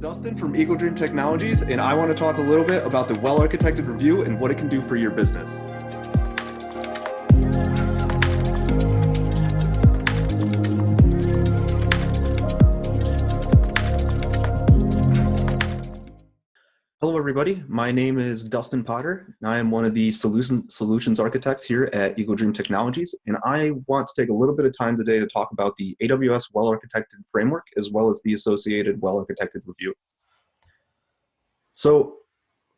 Dustin from Minute Technologies, and I want to talk a little bit about the Well-Architected Review and what it can do for your business. Hello, everybody. My name is Dustin Potter, and I am one of the solutions architects here at Minute Technologies. And I want to take a little bit of time today to talk about the AWS WellArchitected Framework, as well as the associated Well-Architected Review. So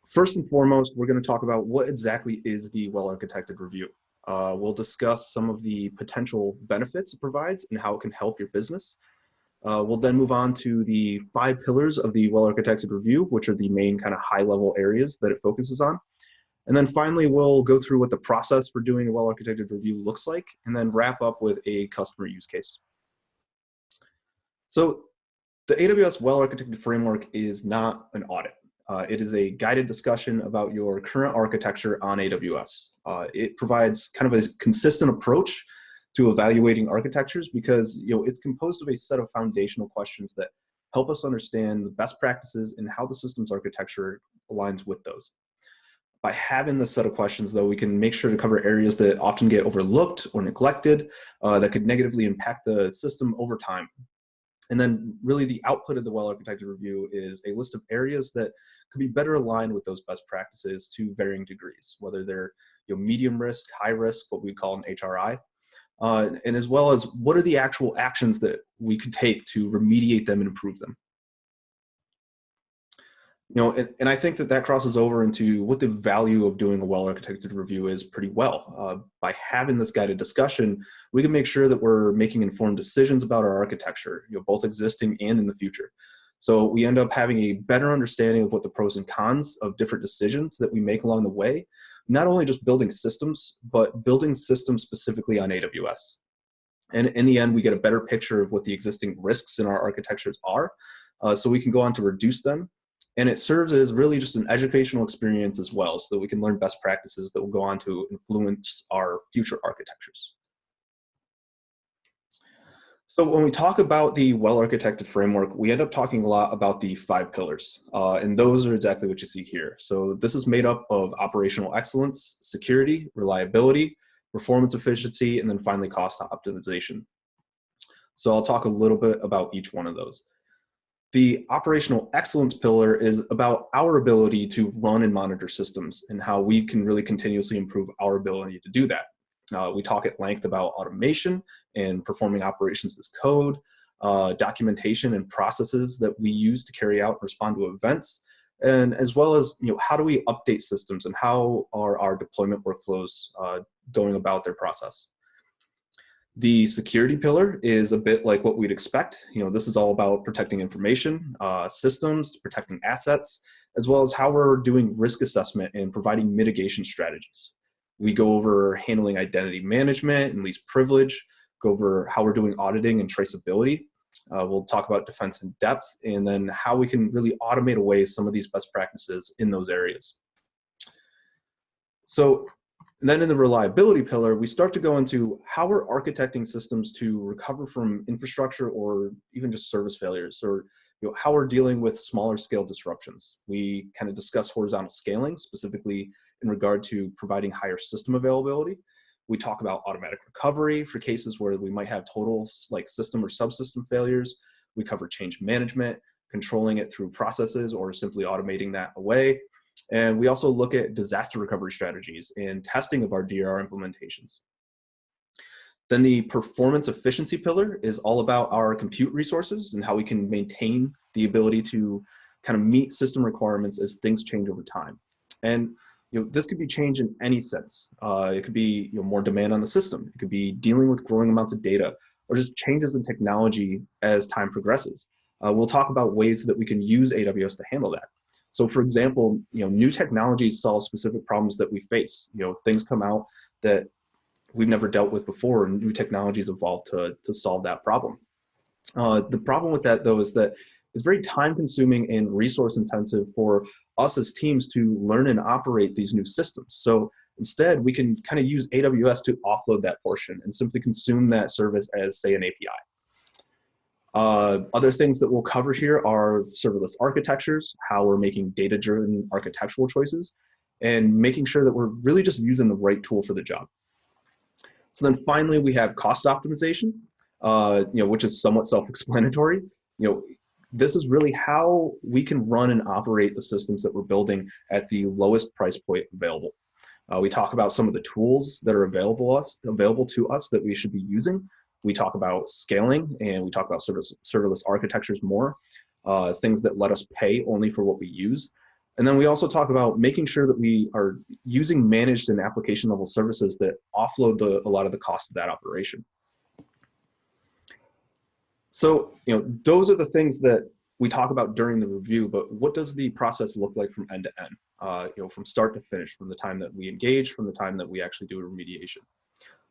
first and foremost, we're going to talk about what exactly is the Well-Architected Review. We'll discuss some of the potential benefits it provides and how it can help your business. We'll then move on to the 5 pillars of the Well-Architected Review, which are the main kind of high-level areas that it focuses on. And then finally, we'll go through what the process for doing a Well-Architected Review looks like, and then wrap up with a customer use case. So the AWS Well-Architected Framework is not an audit. It is a guided discussion about your current architecture on AWS. It provides kind of a consistent approach to evaluating architectures because it's composed of a set of foundational questions that help us understand the best practices and how the system's architecture aligns with those. By having this set of questions, though, we can make sure to cover areas that often get overlooked or neglected that could negatively impact the system over time. And then really the output of the Well-Architected Review is a list of areas that could be better aligned with those best practices to varying degrees, whether they're medium risk, high risk, what we call an HRI, and as well as what are the actual actions that we could take to remediate them and improve them. And I think that crosses over into what the value of doing a well-architected review is pretty well. By having this guided discussion, we can make sure that we're making informed decisions about our architecture, both existing and in the future. So we end up having a better understanding of what the pros and cons of different decisions that we make along the way, not only just building systems, but building systems specifically on AWS. And in the end, we get a better picture of what the existing risks in our architectures are, so we can go on to reduce them. And it serves as really just an educational experience as well, so that we can learn best practices that will go on to influence our future architectures. So when we talk about the well-architected framework, we end up talking a lot about the 5 pillars, and those are exactly what you see here. So this is made up of operational excellence, security, reliability, performance efficiency, and then finally cost optimization. So I'll talk a little bit about each one of those. The operational excellence pillar is about our ability to run and monitor systems and how we can really continuously improve our ability to do that. We talk at length about automation and performing operations as code, documentation and processes that we use to carry out and respond to events, and as well as how do we update systems and how are our deployment workflows going about their process. The security pillar is a bit like what we'd expect. This is all about protecting information, systems, protecting assets, as well as how we're doing risk assessment and providing mitigation strategies. We go over handling identity management and least privilege, go over how we're doing auditing and traceability. We'll talk about defense in depth, and then how we can really automate away some of these best practices in those areas. So then in the reliability pillar, we start to go into how we're architecting systems to recover from infrastructure or even just service failures, or how we're dealing with smaller scale disruptions. We kind of discuss horizontal scaling, specifically in regard to providing higher system availability. We talk about automatic recovery for cases where we might have total system or subsystem failures. We cover change management, controlling it through processes or simply automating that away. And we also look at disaster recovery strategies and testing of our DR implementations. Then the performance efficiency pillar is all about our compute resources and how we can maintain the ability to kind of meet system requirements as things change over time. And this could be change in any sense. It could be more demand on the system. It could be dealing with growing amounts of data, or just changes in technology as time progresses. We'll talk about ways that we can use AWS to handle that. So for example, new technologies solve specific problems that we face. Things come out that we've never dealt with before, and new technologies evolve to solve that problem. The problem with that, though, is that it's very time consuming and resource intensive for us as teams to learn and operate these new systems. So instead, we can kind of use AWS to offload that portion and simply consume that service as, say, an API. Other things that we'll cover here are serverless architectures, how we're making data-driven architectural choices, and making sure that we're really just using the right tool for the job. So then finally, we have cost optimization, which is somewhat self-explanatory. This is really how we can run and operate the systems that we're building at the lowest price point available. We talk about some of the tools that are available to us that we should be using. We talk about scaling, and we talk about serverless architectures more, things that let us pay only for what we use. And then we also talk about making sure that we are using managed and application level services that offload a lot of the cost of that operation. So, those are the things that we talk about during the review, but what does the process look like from end to end, from start to finish, from the time that we engage, from the time that we actually do a remediation?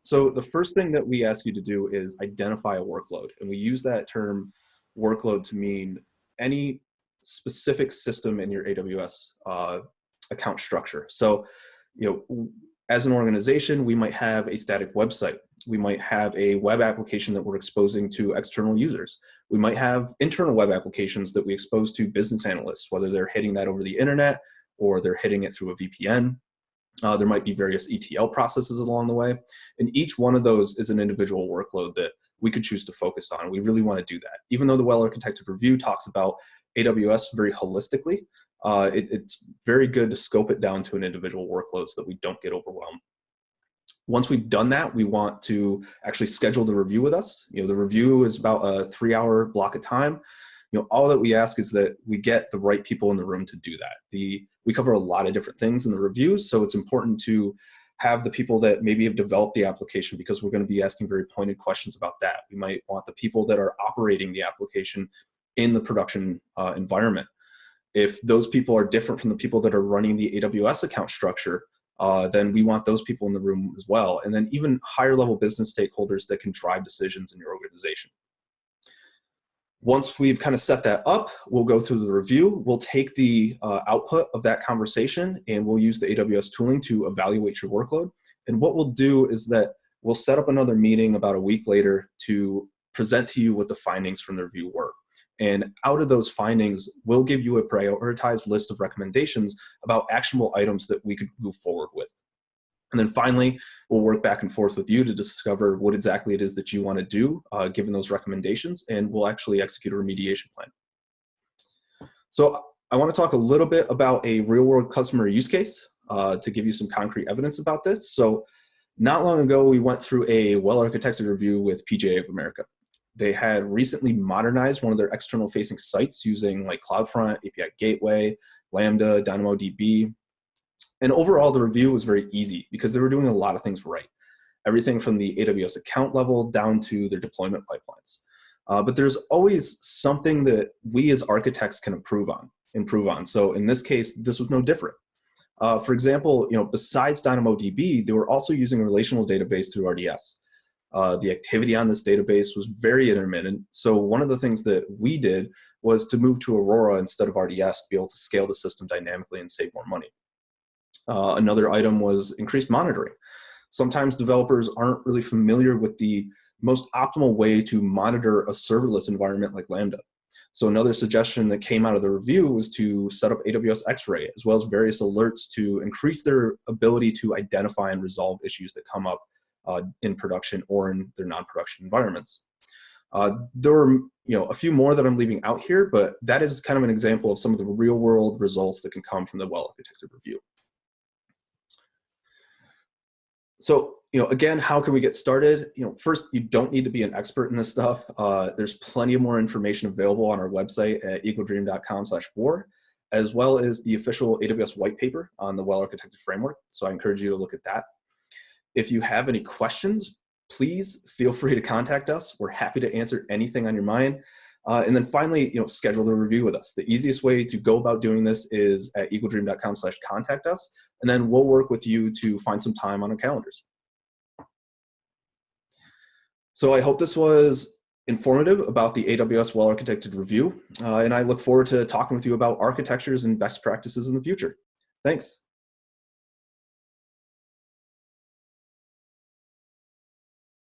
So the first thing that we ask you to do is identify a workload. And we use that term workload to mean any specific system in your AWS account structure. So, as an organization, we might have a static website. We might have a web application that we're exposing to external users. We might have internal web applications that we expose to business analysts, whether they're hitting that over the internet or they're hitting it through a VPN. There might be various ETL processes along the way. And each one of those is an individual workload that we could choose to focus on. We really want to do that. Even though the well-architected review talks about AWS very holistically, it's very good to scope it down to an individual workload so that we don't get overwhelmed. Once we've done that, we want to actually schedule the review with us. The review is about a 3-hour block of time. All that we ask is that we get the right people in the room to do that. We cover a lot of different things in the reviews, so it's important to have the people that maybe have developed the application, because we're going to be asking very pointed questions about that. We might want the people that are operating the application in the production environment. If those people are different from the people that are running the AWS account structure, then we want those people in the room as well. And then even higher level business stakeholders that can drive decisions in your organization. Once we've kind of set that up, we'll go through the review. We'll take the output of that conversation and we'll use the AWS tooling to evaluate your workload. And what we'll do is that we'll set up another meeting about a week later to present to you what the findings from the review were. And out of those findings, we'll give you a prioritized list of recommendations about actionable items that we could move forward with. And then finally, we'll work back and forth with you to discover what exactly it is that you want to do, given those recommendations, and we'll actually execute a remediation plan. So I want to talk a little bit about a real-world customer use case to give you some concrete evidence about this. So not long ago, we went through a well-architected review with PGA of America. They had recently modernized one of their external-facing sites using like CloudFront, API Gateway, Lambda, DynamoDB. And overall, the review was very easy because they were doing a lot of things right. Everything from the AWS account level down to their deployment pipelines. But there's always something that we as architects can improve on. So in this case, this was no different. For example, besides DynamoDB, they were also using a relational database through RDS. The activity on this database was very intermittent. So one of the things that we did was to move to Aurora instead of RDS to be able to scale the system dynamically and save more money. Another item was increased monitoring. Sometimes developers aren't really familiar with the most optimal way to monitor a serverless environment like Lambda. So another suggestion that came out of the review was to set up AWS X-Ray, as well as various alerts to increase their ability to identify and resolve issues that come up in production or in their non-production environments. There were a few more that I'm leaving out here, but that is kind of an example of some of the real-world results that can come from the well-architected review. So, again, how can we get started? First, you don't need to be an expert in this stuff. There's plenty of more information available on our website at eagledream.com/war, as well as the official AWS white paper on the well-architected framework. So I encourage you to look at that. If you have any questions, please feel free to contact us. We're happy to answer anything on your mind. And then finally, schedule the review with us. The easiest way to go about doing this is at eagledream.com/contact us, and then we'll work with you to find some time on our calendars. So I hope this was informative about the AWS well-architected review, and I look forward to talking with you about architectures and best practices in the future. Thanks.